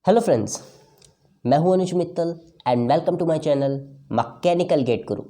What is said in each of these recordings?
Hello friends, मैं हूं Anuj Mittal and welcome to my channel mechanical GATE Guru.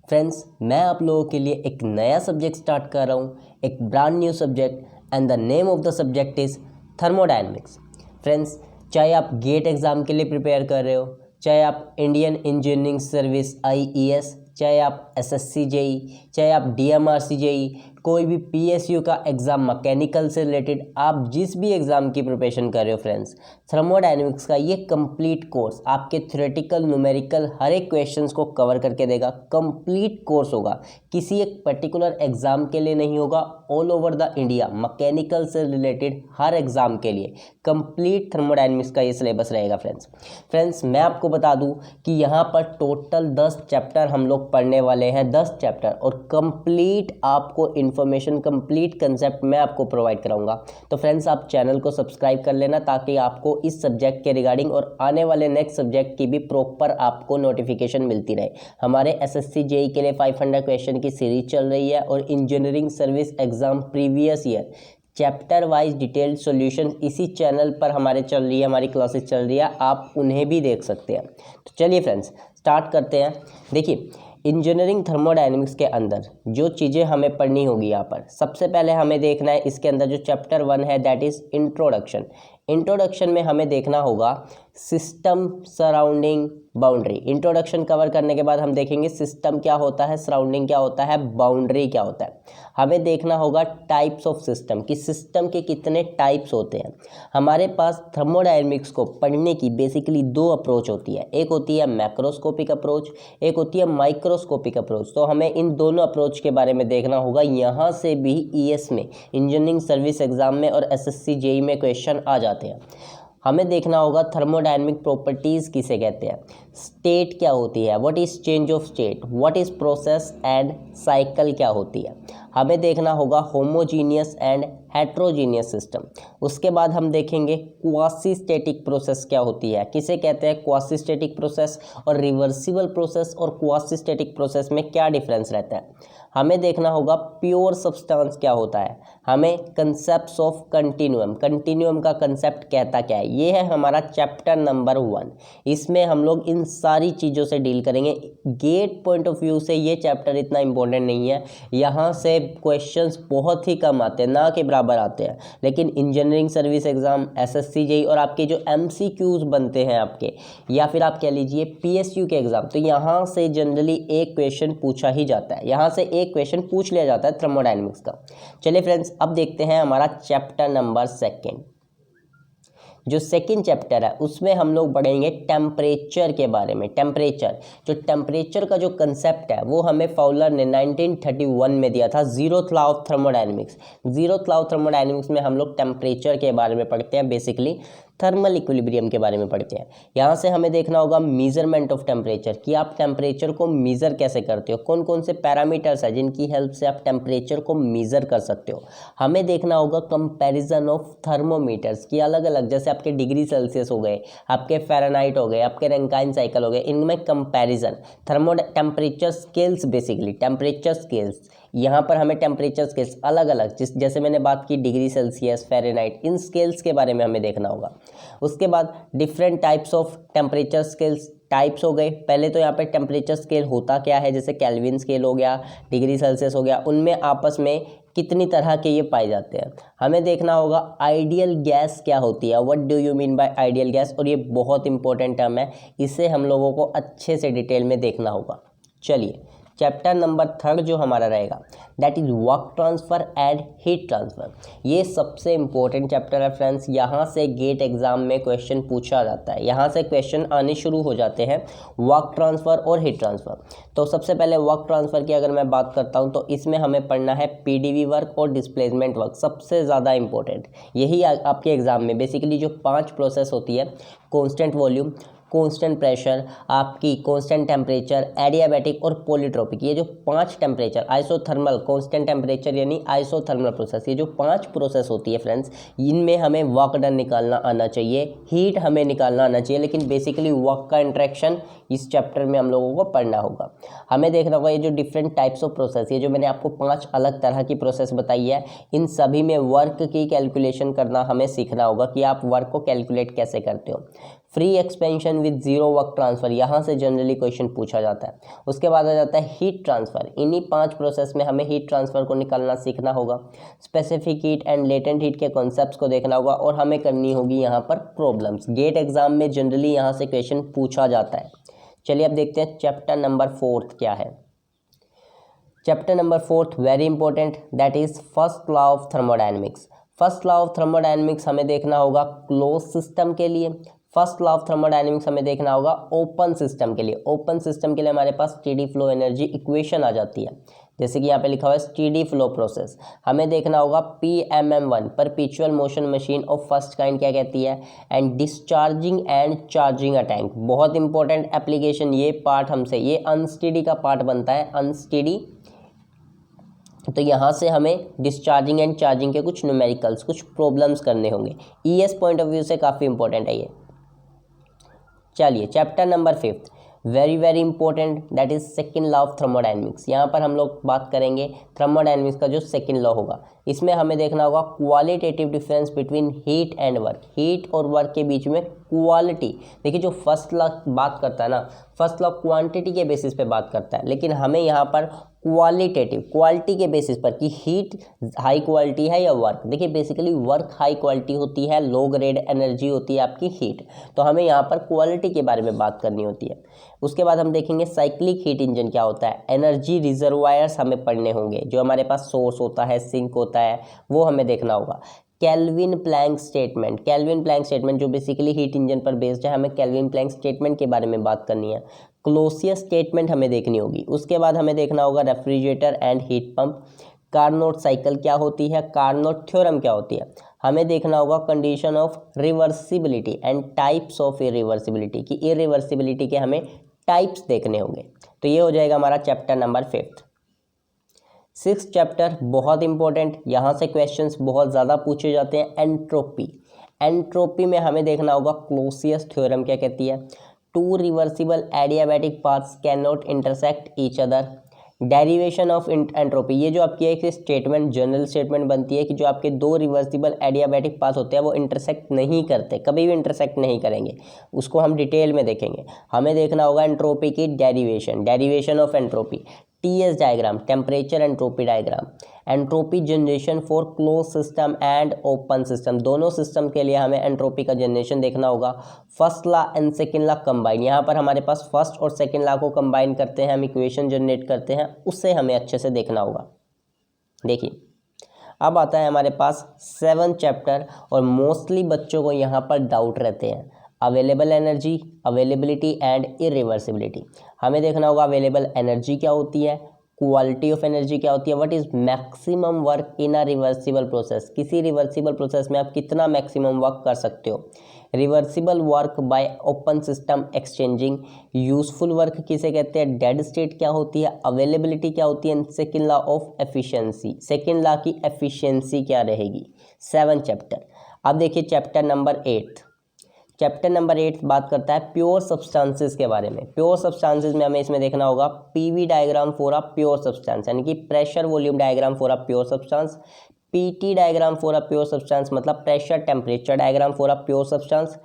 Friends, मैं आप लोगों के लिए एक नया सब्जेक्ट स्टार्ट कर रहा हूं, एक brand new subject and the name of the subject is thermodynamics. Friends, चाहे आप गेट एग्ज़ाम के लिए प्रिपेयर कर रहे हो, चाहे आप इंडियन इंजीनियरिंग सर्विस IES, चाहे आप SSC JEE, चाहे आप DMRC JEE, कोई भी PSU का एग्ज़ाम मैकेनिकल से रिलेटेड, आप जिस भी एग्ज़ाम की प्रिपरेशन कर रहे हो फ्रेंड्स, थर्मोडायनेमिक्स का ये कंप्लीट कोर्स आपके थ्योरेटिकल न्यूमेरिकल हर एक क्वेश्चंस को कवर करके देगा। कंप्लीट कोर्स होगा, किसी एक पर्टिकुलर एग्ज़ाम के लिए नहीं होगा, all over the India mechanical से रिलेटेड हर एग्ज़ाम के लिए कंप्लीट थर्मोडायनेमिक्स का ये सिलेबस रहेगा फ्रेंड्स, मैं आपको बता दूं कि यहाँ पर टोटल 10 चैप्टर हम लोग पढ़ने वाले हैं, 10 चैप्टर, और कंप्लीट आपको इन्फॉर्मेशन, कंप्लीट कंसेप्ट मैं आपको प्रोवाइड कराऊंगा। तो फ्रेंड्स, आप चैनल को सब्सक्राइब कर लेना ताकि आपको इस सब्जेक्ट के रिगार्डिंग और आने वाले नेक्स्ट सब्जेक्ट की भी प्रॉपर आपको नोटिफिकेशन मिलती रहे। हमारे SSC JEE के लिए 500 क्वेश्चन की सीरीज चल रही है और engineering service exam previous year chapter wise detailed solution इसी चैनल पर हमारे चल रही है, हमारी क्लासेस चल रही है, आप उन्हें भी देख सकते हैं। तो चलिए फ्रेंड्स, स्टार्ट करते हैं। देखिए, इंजीनियरिंग थर्मोडायनेमिक्स के अंदर जो चीज़ें हमें पढ़नी होगी, यहाँ पर सबसे पहले हमें देखना है इसके अंदर जो चैप्टर 1 है, दैट इज़ इंट्रोडक्शन। इंट्रोडक्शन में हमें देखना होगा system surrounding boundary. Introduction cover करने के बाद हम देखेंगे सिस्टम क्या होता है, सराउंडिंग क्या होता है, बाउंड्री क्या होता है। हमें देखना होगा टाइप्स ऑफ सिस्टम, कि सिस्टम के कितने टाइप्स होते हैं। हमारे पास थर्मोडायनेमिक्स को पढ़ने की बेसिकली 2 अप्रोच होती है, एक होती है मैक्रोस्कोपिक अप्रोच, एक होती है माइक्रोस्कोपिक अप्रोच। तो हमें इन दोनों अप्रोच के बारे में देखना होगा। यहाँ से भी ES में, इंजीनियरिंग सर्विस एग्जाम में और SSC JEE में क्वेश्चन आ जाते हैं। हमें देखना होगा थर्मोडायनेमिक प्रॉपर्टीज़ किसे कहते हैं, स्टेट क्या होती है, what is change of state, what is process and cycle क्या होती है। हमें देखना होगा होमोजीनियस एंड हेट्रोजीनियस सिस्टम। उसके बाद हम देखेंगे क्वासी स्टैटिक प्रोसेस क्या होती है, किसे कहते हैं क्वासी स्टैटिक प्रोसेस, और रिवर्सिबल प्रोसेस और क्वासी स्टैटिक प्रोसेस में क्या डिफरेंस रहता है। हमें देखना होगा प्योर सब्सटेंस क्या होता है। हमें कंसेप्ट्स ऑफ कंटिन्यूम, कंटिन्यूम का कंसेप्ट कहता क्या है। ये है हमारा चैप्टर नंबर 1। इसमें हम लोग इन सारी चीज़ों से डील करेंगे। गेट पॉइंट ऑफ व्यू से ये चैप्टर इतना इंपॉर्टेंट नहीं है, यहाँ से क्वेश्चंस बहुत ही कम आते हैं, ना के बराबर आते हैं। लेकिन engineering service exam, SSC JEE और आपके जो MCQs बनते हैं आपके, या फिर आप कह लीजिए PSU के एग्जाम, तो यहाँ से जनरली एक क्वेश्चन पूछा ही जाता है, यहाँ से एक क्वेश्चन पूछ लिया जाता है थर्मोडायनेमिक्स का। चलिए फ्रेंड्स, अब देखते हैं हमारा चैप्टर नंबर 2। जो सेकंड चैप्टर है उसमें हम लोग पढ़ेंगे टेम्परेचर के बारे में। टेम्परेचर का जो कंसेप्ट है वो हमें फाउलर ने 1931 में दिया था, zeroth law of thermodynamics. Zeroth law of thermodynamics में हम लोग टेम्परेचर के बारे में पढ़ते हैं, बेसिकली थर्मल इक्विलिब्रियम के बारे में पढ़ते हैं। यहाँ से हमें देखना होगा मेजरमेंट ऑफ टेम्परेचर, कि आप टेम्परेचर को मेज़र कैसे करते हो, कौन कौन से पैरामीटर्स है जिनकी हेल्प से आप टेम्परेचर को मेज़र कर सकते हो। हमें देखना होगा कंपैरिजन ऑफ थर्मोमीटर्स, की अलग अलग, जैसे आपके डिग्री सेल्सियस हो गए, आपके फ़ारेनहाइट हो गए, आपके रैंकाइन साइकिल हो गए, इनमें comparison, temperature scales, basically temperature scales. यहाँ पर हमें टेम्परेचर स्केल्स अलग अलग, जैसे मैंने बात की डिग्री सेल्सियस, फ़ारेनहाइट, इन स्केल्स के बारे में हमें देखना होगा। उसके बाद different types of temperature scales, types हो गए। पहले तो यहाँ पे टेम्परेचर स्केल होता क्या है, जैसे केल्विन स्केल हो गया, डिग्री सेल्सियस हो गया, उनमें आपस में कितनी तरह के ये पाए जाते हैं। हमें देखना होगा आइडियल गैस क्या होती है, what do you mean by ideal gas, और ये बहुत इंपॉर्टेंट टर्म है, इसे हम लोगों को अच्छे से डिटेल में देखना होगा। चलिए, चैप्टर नंबर 3 जो हमारा रहेगा, that is work transfer and heat transfer. ये सबसे इंपॉर्टेंट चैप्टर है फ्रेंड्स। यहाँ से गेट एग्जाम में क्वेश्चन पूछा जाता है, यहाँ से क्वेश्चन आने शुरू हो जाते हैं, वर्क ट्रांसफ़र और हीट ट्रांसफ़र। तो सबसे पहले वर्क ट्रांसफ़र की अगर मैं बात करता हूँ तो इसमें हमें पढ़ना है PDV वर्क और डिस्प्लेसमेंट वर्क, सबसे ज़्यादा इंपॉर्टेंट। यही आपके एग्जाम में बेसिकली जो 5 प्रोसेस होती है, कॉन्स्टेंट वॉल्यूम, कांस्टेंट प्रेशर, आपकी कांस्टेंट टेम्परेचर, एडियाबैटिक और पॉलीट्रोपिक, ये जो 5 टेम्परेचर, आइसोथर्मल, कांस्टेंट टेम्परेचर यानी आइसोथर्मल प्रोसेस, ये जो 5 प्रोसेस होती है फ्रेंड्स, इनमें हमें वर्क डन निकालना आना चाहिए, हीट हमें निकालना आना चाहिए, लेकिन बेसिकली वर्क का इंटरेक्शन इस चैप्टर में हम लोगों को पढ़ना होगा। हमें देखना होगा ये जो डिफरेंट टाइप्स ऑफ प्रोसेस, ये जो मैंने आपको 5 अलग तरह की प्रोसेस बताई है, इन सभी में वर्क की कैलकुलेशन करना हमें सीखना होगा कि आप वर्क को कैलकुलेट कैसे करते हो। Free expansion with zero work transfer, यहाँ से जनरली क्वेश्चन पूछा जाता है। उसके बाद आ जाता है हीट ट्रांसफर, इन्हीं 5 प्रोसेस में हमें हीट ट्रांसफर को निकालना सीखना होगा। Specific heat and latent heat के कॉन्सेप्ट्स को देखना होगा और हमें करनी होगी यहाँ पर प्रॉब्लम्स। गेट एग्जाम में जनरली यहाँ से क्वेश्चन पूछा जाता है। चलिए अब देखते हैं चैप्टर नंबर 4 क्या है। Chapter number 4 very important, that is first law of thermodynamics. First law of thermodynamics हमें देखना होगा क्लोज सिस्टम के लिए, फर्स्ट लॉ ऑफ थर्मोडायनेमिक्स हमें देखना होगा ओपन सिस्टम के लिए। ओपन सिस्टम के लिए हमारे पास स्टेडी फ्लो एनर्जी इक्वेशन आ जाती है, जैसे कि यहाँ पे लिखा हुआ है स्टेडी फ्लो प्रोसेस। हमें देखना होगा PMM1 perpetual motion machine of first kind क्या कहती है, and discharging and charging a tank. बहुत इंपॉर्टेंट एप्लीकेशन, ये पार्ट हमसे, ये अनस्टेडी का पार्ट बनता है, अनस्टेडी। तो यहाँ से हमें डिस्चार्जिंग एंड चार्जिंग के कुछ न्यूमेरिकल्स, कुछ प्रॉब्लम्स करने होंगे। ES पॉइंट ऑफ व्यू से काफ़ी इंपॉर्टेंट है ये। चलिए chapter number 5 very very important, that is second law of thermodynamics. यहाँ पर हम लोग बात करेंगे थर्मोडायनेमिक्स का जो सेकंड लॉ होगा। इसमें हमें देखना होगा qualitative difference between heat and work, heat और वर्क के बीच में क्वालिटी। देखिए जो फर्स्ट लॉ बात करता है ना, फर्स्ट लॉ क्वांटिटी के बेसिस पे बात करता है, लेकिन हमें यहाँ पर क्वालिटेटिव, क्वालिटी के बेसिस पर कि हीट हाई क्वालिटी है या वर्क। देखिए बेसिकली वर्क हाई क्वालिटी होती है, लो ग्रेड एनर्जी होती है आपकी हीट, तो हमें यहाँ पर क्वालिटी के बारे में बात करनी होती है। उसके बाद हम देखेंगे साइक्लिक हीट इंजन क्या होता है, एनर्जी रिजर्वायर्स हमें पढ़ने होंगे, जो हमारे पास सोर्स होता है, सिंक होता है, वो हमें देखना होगा। Kelvin Planck statement, Kelvin Planck statement जो बेसिकली हीट इंजन पर बेस्ड है, हमें केल्विन प्लैंक स्टेटमेंट के बारे में बात करनी है। क्लोसियस स्टेटमेंट हमें देखनी होगी। उसके बाद हमें देखना होगा refrigerator and heat pump, Carnot cycle क्या होती है, कार्नोट थ्योरम क्या होती है। हमें देखना होगा condition of reversibility and types of irreversibility, कि इरिवर्सिबिलिटी के हमें टाइप्स देखने होंगे। तो ये हो जाएगा हमारा चैप्टर नंबर 5। 6th चैप्टर बहुत इंपॉर्टेंट, यहाँ से क्वेश्चंस बहुत ज़्यादा पूछे जाते हैं। एंट्रोपी, एंट्रोपी में हमें देखना होगा क्लोसियस थ्योरम क्या कहती है, 2 reversible adiabatic paths can not intersect each other, derivation of entropy. ये जो आपकी एक स्टेटमेंट, जनरल स्टेटमेंट बनती है कि जो आपके 2 रिवर्सिबल एडियाबैटिक पाथ होते हैं वो इंटरसेक्ट नहीं करते, कभी भी इंटरसेक्ट नहीं करेंगे, उसको हम डिटेल में देखेंगे। हमें देखना होगा एंट्रोपी की derivation, derivation of entropy. TS diagram, temperature entropy diagram. Entropy generation for close system and open system, दोनों सिस्टम के लिए हमें एंट्रोपी का जनरेशन देखना होगा। First law and second law combine, यहाँ पर हमारे पास फर्स्ट और सेकंड लॉ को कंबाइन करते हैं, हम इक्वेशन जनरेट करते हैं, उससे हमें अच्छे से देखना होगा। देखिए अब आता है हमारे पास 7th चैप्टर, और मोस्टली बच्चों को यहाँ पर डाउट रहते हैं, available energy, availability and irreversibility. हमें देखना होगा अवेलेबल एनर्जी क्या होती है, क्वालिटी ऑफ एनर्जी क्या होती है, what is maximum work in a reversible process, किसी रिवर्सिबल प्रोसेस में आप कितना मैक्सिमम वर्क कर सकते हो। Reversible work by open system exchanging, useful work किसे कहते हैं, डेड स्टेट क्या होती है, अवेलेबिलिटी क्या होती है, second law of efficiency, second law की एफिशिएंसी क्या रहेगी। 7th chapter. अब देखिए चैप्टर नंबर 8, चैप्टर नंबर 8 बात करता है प्योर सब्सटेंसेस के बारे में। प्योर सब्सटेंसेस में हमें इसमें देखना होगा PV diagram for a pure substance, यानी कि pressure volume diagram for a pure substance. PT diagram for a pure substance मतलब pressure temperature diagram for a pure substance.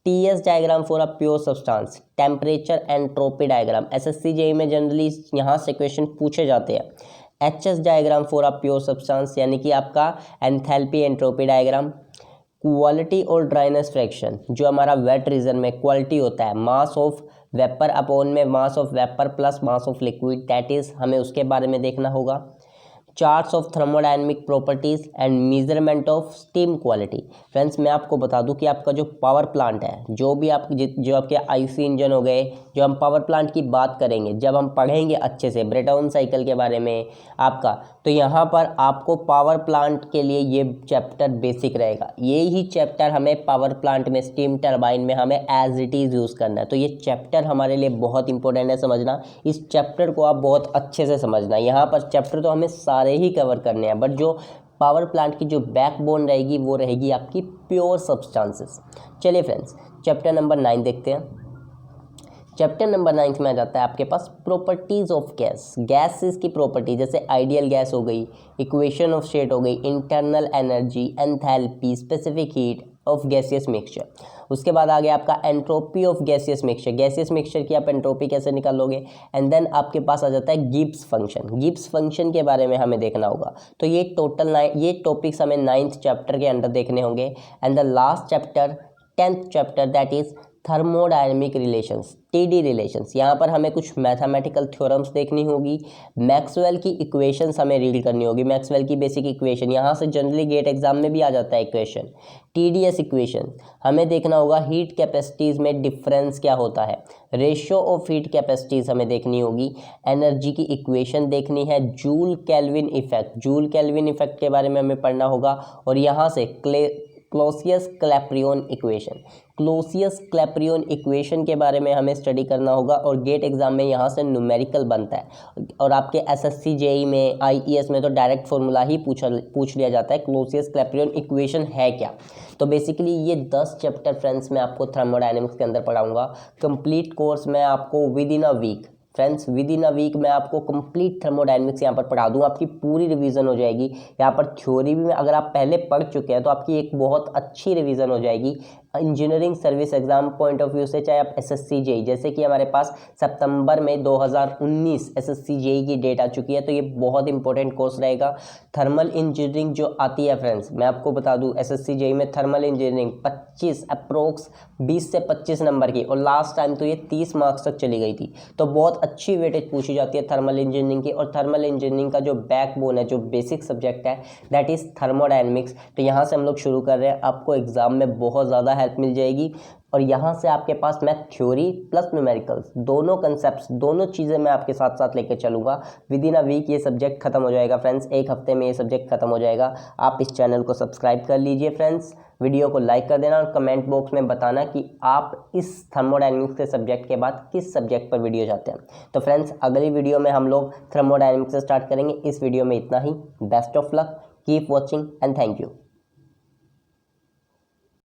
TS diagram for a pure substance, temperature entropy diagram. SSC JEE में generally यहाँ से question पूछे जाते हैं। HS diagram for a pure substance, यानी कि आपका एंथैल्पी एंट्रोपी डायग्राम। क्वालिटी और ड्राइनेस फ्रैक्शन, जो हमारा वेट रीजन में क्वालिटी होता है, मास ऑफ वेपर अपॉन में mass of vapour plus mass of liquid, that is हमें उसके बारे में देखना होगा। Charts of thermodynamic properties and measurement of steam quality. Friends मैं आपको बता दूं कि आपका जो पावर प्लांट है, जो भी आप जो आपके आईसी इंजन हो गए, जो हम पावर प्लांट की बात करेंगे, जब हम पढ़ेंगे अच्छे से ब्रेटन साइकिल के बारे में आपका, तो यहाँ पर आपको पावर प्लांट के लिए ये चैप्टर बेसिक रहेगा। ये ही चैप्टर हमें पावर प्लांट में, स्टीम टरबाइन में हमें एज इट इज़ यूज़ करना है। तो ये चैप्टर हमारे लिए बहुत इंपॉर्टेंट है समझना। इस चैप्टर को आप बहुत अच्छे से समझना। यहाँ पर चैप्टर तो हमें सारे ही कवर करने हैं, बट जो पावर प्लांट की जो बैकबोन रहेगी वो रहेगी आपकी प्योर सब्सटेंसेस। चलिए फ्रेंड्स, चैप्टर नंबर 9 देखते हैं। चैप्टर नंबर 9 में आ जाता है आपके पास प्रॉपर्टीज ऑफ गैस। गैसेस की प्रॉपर्टी, जैसे आइडियल गैस हो गई, इक्वेशन ऑफ स्टेट हो गई, internal energy, enthalpy, specific heat of gaseous mixture. उसके बाद आ गया आपका entropy of gaseous mixture. Gaseous mixture की आप एंट्रोपी कैसे निकालोगे। एंड देन आपके पास आ जाता है गिब्स फंक्शन। गिब्स फंक्शन के बारे में हमें देखना होगा। तो ये टोटल ये टॉपिक्स हमें 9th चैप्टर के अंदर देखने होंगे। And the last chapter 10th chapter, that is thermodynamic relations, TD relations. यहाँ पर हमें कुछ मैथमेटिकल थ्योरम्स देखनी होगी, मैक्सवेल की इक्वेशंस हमें रीड करनी होगी, मैक्सवेल की बेसिक इक्वेशन। यहाँ से जनरली गेट एग्जाम में भी आ जाता है इक्वेशन, टीडीएस इक्वेशन। हमें देखना होगा हीट कैपेसिटीज़ में डिफरेंस क्या होता है, रेशियो ऑफ हीट कैपेसिटीज़ हमें देखनी होगी, एनर्जी की इक्वेशन देखनी है, joule kelvin effect, joule kelvin effect के बारे में हमें पढ़ना होगा। और यहाँ से क्लॉसियस क्लैपेरियन इक्वेशन, क्लॉसियस क्लैपेरियन इक्वेशन के बारे में हमें स्टडी करना होगा। और गेट एग्जाम में यहाँ से न्यूमेरिकल बनता है, और आपके एसएससी जेई में, आईईएस में तो डायरेक्ट फॉर्मूला ही पूछ लिया जाता है, क्लॉसियस क्लैपेरियन इक्वेशन है क्या। तो बेसिकली ये 10 चैप्टर फ्रेंड्स मैं आपको थर्मोडायनेमिक्स के अंदर पढ़ाऊंगा। कंप्लीट कोर्स मैं आपको within a week, friends within a week मैं आपको कंप्लीट थर्मोडायनेमिक्स यहाँ पर पढ़ा दूँ। आपकी पूरी रिवीजन हो जाएगी। यहाँ पर थ्योरी भी अगर आप पहले पढ़ चुके हैं तो आपकी एक बहुत अच्छी रिवीजन हो जाएगी engineering service exam point of view से, चाहे आप एसएससी जेई, जैसे कि हमारे पास सितंबर में 2019 एसएससी जेई की डेट आ चुकी है। तो ये बहुत इंपॉर्टेंट कोर्स रहेगा। थर्मल इंजीनियरिंग जो आती है फ्रेंड्स, मैं आपको बता दूं एसएससी जेई में थर्मल इंजीनियरिंग 25 अप्रोक्स 20 से 25 नंबर की, और लास्ट टाइम तो ये 30 मार्क्स तक चली गई थी। तो बहुत अच्छी वेटेज पूछी जाती है थर्मल इंजीनियरिंग की। और थर्मल इंजीनियरिंग का जो बैकबोन है, जो बेसिक सब्जेक्ट है, दैट इज थर्मोडायनेमिक्स। तो यहाँ से हम लोग शुरू कर रहे हैं। आपको एग्जाम में बहुत ज़्यादा हेल्प मिल जाएगी। और यहाँ से आपके पास मैं थ्योरी प्लस न्यूमेरिकल्स, दोनों कंसेप्ट्स, दोनों चीज़ें मैं आपके साथ साथ लेकर चलूँगा। विद इन अ वीक ये सब्जेक्ट खत्म हो जाएगा फ्रेंड्स, एक हफ्ते में ये सब्जेक्ट खत्म हो जाएगा। आप इस चैनल को सब्सक्राइब कर लीजिए फ्रेंड्स, वीडियो को लाइक कर देना, और कमेंट बॉक्स में बताना कि आप इस थर्मोडायनेमिक्स के सब्जेक्ट के बाद किस सब्जेक्ट पर वीडियो चाहते हैं। तो फ्रेंड्स अगली वीडियो में हम लोग थर्मोडायनेमिक्स से स्टार्ट करेंगे। इस वीडियो में इतना ही। Best of luck, keep watching and thank you.